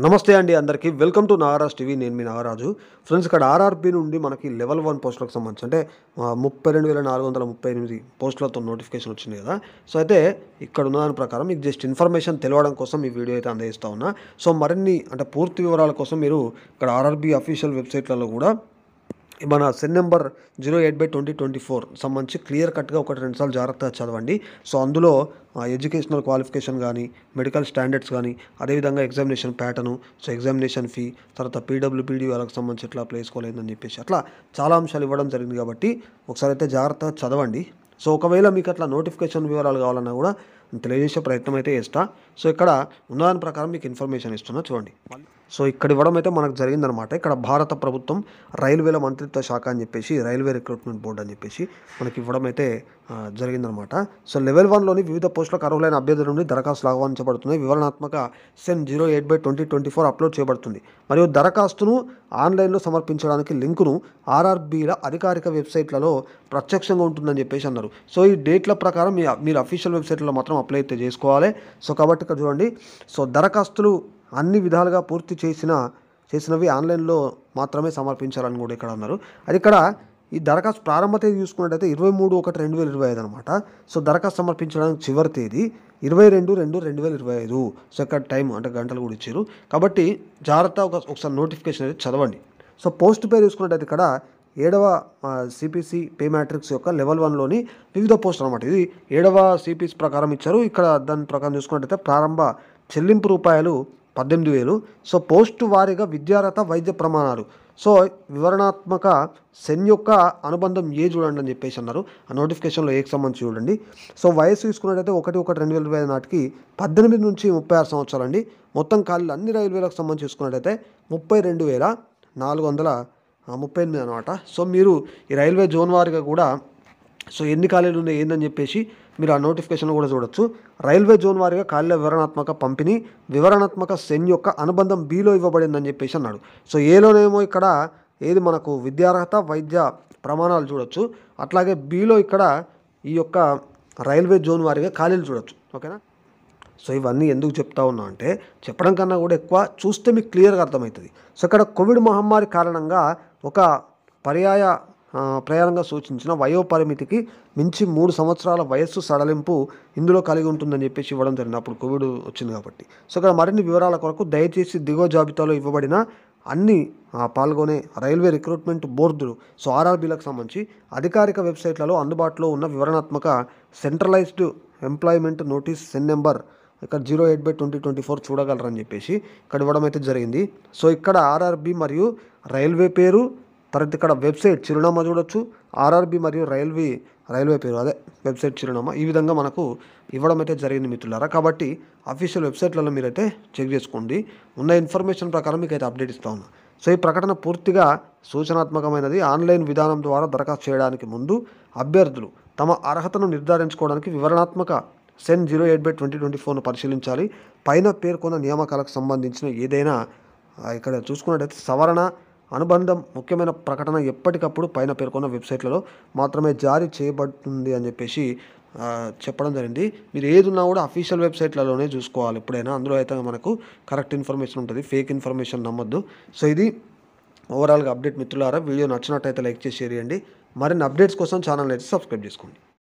నమస్తే అండి అందరికీ వెల్కమ్ టు నాగరాజ్ టీవీ. నేను మీ నాగరాజు. ఫ్రెండ్స్, ఇక్కడ ఆర్ఆర్బీ నుండి మనకి లెవెల్ 1 పోస్టులకు సంబంధించి అంటే 32,438 పోస్టులతో నోటిఫికేషన్ వచ్చింది కదా. సో అయితే ఇక్కడ ఉన్న దాని ప్రకారం మీకు జస్ట్ ఇన్ఫర్మేషన్ తెలవడం కోసం ఈ వీడియో అయితే అందజేస్తా ఉన్నా. సో మరిన్ని అంటే పూర్తి వివరాల కోసం మీరు ఇక్కడ ఆర్ఆర్బీ అఫీషియల్ వెబ్సైట్లలో కూడా మన సెన్ నెంబర్ 08/2024 సంబంధించి క్లియర్ కట్గా ఒకటి రెండు సార్లు జాగ్రత్తగా చదవండి. సో అందులో ఎడ్యుకేషనల్ క్వాలిఫికేషన్ కానీ, మెడికల్ స్టాండర్డ్స్ కానీ, అదేవిధంగా examination pattern, so examination fee, తర్వాత పీడబ్ల్యూపీడీ వాళ్ళకి సంబంధించి ఎట్లా అప్లై చేసుకోలేదని చెప్పేసి అట్లా చాలా అంశాలు ఇవ్వడం జరిగింది. కాబట్టి ఒకసారి అయితే జాగ్రత్తగా చదవండి. సో ఒకవేళ మీకు అట్లా నోటిఫికేషన్ వివరాలు కావాలన్నా కూడా తెలియజేసే ప్రయత్నం అయితే చేస్తా. సో ఇక్కడ ఉన్నదాని ప్రకారం మీకు ఇన్ఫర్మేషన్ ఇస్తున్నా చూడండి. సో ఇక్కడ ఇవ్వడం అయితే మనకు జరిగిందనమాట. ఇక్కడ భారత ప్రభుత్వం రైల్వేల మంత్రిత్వ శాఖ అని చెప్పేసి రైల్వే రిక్రూట్మెంట్ బోర్డు అని చెప్పేసి మనకి ఇవ్వడం అయితే జరిగిందనమాట. సో లెవెల్ 1లోని వివిధ పోస్టులకు అర్హులైన అభ్యర్థుల నుండి దరఖాస్తులు ఆహ్వానించబడుతున్నాయి. వివరణాత్మక సెన్ 08/2024 అప్లోడ్ చేయబడుతుంది మరియు దరఖాస్తును ఆన్లైన్లో సమర్పించడానికి లింకును ఆర్ఆర్బీల అధికారిక వెబ్సైట్లలో ప్రత్యక్షంగా ఉంటుందని చెప్పేసి అన్నారు. సో ఈ డేట్ల ప్రకారం మీరు అఫీషియల్ వెబ్సైట్లో మాత్రం అప్లై అయితే చేసుకోవాలి. సో కాబట్టి ఇక్కడ చూడండి. సో దరఖాస్తులు అన్ని విధాలుగా పూర్తి చేసినవి ఆన్లైన్లో మాత్రమే సమర్పించాలని కూడా ఇక్కడ అన్నారు. అది ఇక్కడ ఈ దరఖాస్తు ప్రారంభ తేదీ చూసుకున్నట్టయితే 23/1/2025 అనమాట. సో దరఖాస్తు సమర్పించడానికి చివరి తేదీ 22/2/2025. సో ఇక్కడ టైం అంటే గంటలు కూడా ఇచ్చారు. కాబట్టి జాగ్రత్త ఒకసారి నోటిఫికేషన్ అయితే చదవండి. సో పోస్ట్ పేరు చూసుకున్నట్టయితే ఇక్కడ 7వ సిపిసి పే మ్యాట్రిక్స్ యొక్క లెవెల్ 1లోని వివిధ పోస్టులు అనమాట. ఇది 7వ సిపిసి ప్రకారం ఇచ్చారు. ఇక్కడ దాని ప్రకారం చూసుకున్నట్టయితే ప్రారంభ చెల్లింపు రూపాయలు 18,000. సో పోస్టు వారీగా విద్యార్హత, వైద్య ప్రమాణాలు, సో వివరణాత్మక సెన్ యొక్క అనుబంధం ఏ చూడండి అని చెప్పేసి అన్నారు. ఆ నోటిఫికేషన్లో ఏకి సంబంధించి చూడండి. సో వయసు చూసుకున్నట్టయితే 1/1/2025 నాటికి 18 నుంచి 36 సంవత్సరాలు అండి. మొత్తం ఖాళీలు అన్ని రైల్వేలకు సంబంధించి చూసుకున్నట్టయితే 32,438 అనమాట. సో మీరు ఈ రైల్వే జోన్ వారీగా కూడా సో ఎన్ని ఖాళీలు ఉన్నాయి ఏందని చెప్పేసి మీరు ఆ నోటిఫికేషన్ కూడా చూడొచ్చు. రైల్వే జోన్ వారీగా ఖాళీల వివరణాత్మక పంపిణీ, వివరణాత్మక సెన్ యొక్క అనుబంధం బిలో ఇవ్వబడిందని చెప్పేసి అన్నాడు. సో ఏలోనేమో ఇక్కడ ఏది మనకు విద్యార్హత, వైద్య ప్రమాణాలు చూడొచ్చు. అట్లాగే బిలో ఇక్కడ ఈ యొక్క రైల్వే జోన్ వారీగా ఖాళీలు చూడొచ్చు. ఓకేనా. సో ఇవన్నీ ఎందుకు చెప్తా ఉన్నా అంటే చెప్పడం కన్నా కూడా ఎక్కువ చూస్తే మీకు క్లియర్గా అర్థమవుతుంది. సో ఇక్కడ కోవిడ్ మహమ్మారి కారణంగా ఒక ప్రయాణంగా సూచించిన వయోపరిమితికి మించి 3 సంవత్సరాల వయస్సు సడలింపు ఇందులో కలిగి ఉంటుందని చెప్పేసి ఇవ్వడం జరిగింది. అప్పుడు కోవిడ్ వచ్చింది కాబట్టి. సో ఇక్కడ మరిన్ని వివరాల కొరకు దయచేసి దిగువ జాబితాలో ఇవ్వబడిన అన్ని పాల్గొనే రైల్వే రిక్రూట్మెంట్ బోర్డులు, సో ఆర్ఆర్బీలకు సంబంధించి అధికారిక వెబ్సైట్లలో అందుబాటులో ఉన్న వివరణాత్మక సెంట్రలైజ్డ్ ఎంప్లాయ్మెంట్ నోటీస్ సెన్ నెంబర్ ఇక్కడ 08/2024 చూడగలరని చెప్పేసి ఇక్కడ ఇవ్వడం అయితే జరిగింది. సో ఇక్కడ ఆర్ఆర్బీ మరియు రైల్వే పేరు, తర్వాత ఇక్కడ వెబ్సైట్ చిరునామా చూడొచ్చు. ఆర్ఆర్బీ మరియు రైల్వే పేరు, అదే వెబ్సైట్ చిరునామా ఈ విధంగా మనకు ఇవ్వడం అయితే జరిగింది మిత్రులారా. కాబట్టి అఫీషియల్ వెబ్సైట్లలో మీరైతే చెక్ చేసుకోండి. ఉన్న ఇన్ఫర్మేషన్ ప్రకారం మీకు అయితే అప్డేట్ ఇస్తా ఉన్నా. సో ఈ ప్రకటన పూర్తిగా సూచనాత్మకమైనది. ఆన్లైన్ విధానం ద్వారా దరఖాస్తు చేయడానికి ముందు అభ్యర్థులు తమ అర్హతను నిర్ధారించుకోవడానికి వివరణాత్మక సెన్ 08/2024 పరిశీలించాలి. పైన పేర్కొన్న నియామకాలకు సంబంధించిన ఏదైనా ఇక్కడ చూసుకున్నట్టయితే సవరణ, అనుబంధం, ముఖ్యమైన ప్రకటన ఎప్పటికప్పుడు పైన పేర్కొన్న వెబ్సైట్లలో మాత్రమే జారీ చేయబడుతుంది అని చెప్పేసి చెప్పడం జరిగింది. మీరు ఏది ఉన్నా కూడా అఫీషియల్ వెబ్సైట్లలోనే చూసుకోవాలి ఎప్పుడైనా. అందులో అయితే మనకు కరెక్ట్ ఇన్ఫర్మేషన్ ఉంటుంది. ఫేక్ ఇన్ఫర్మేషన్ నమ్మొద్దు. సో ఇది ఓవరాల్గా అప్డేట్ మిత్రులారా. వీడియో నచ్చినట్టయితే లైక్ చేసి షేర్ చేయండి. మరిన్ని అప్డేట్స్ కోసం ఛానల్ అయితే సబ్స్క్రైబ్ చేసుకోండి.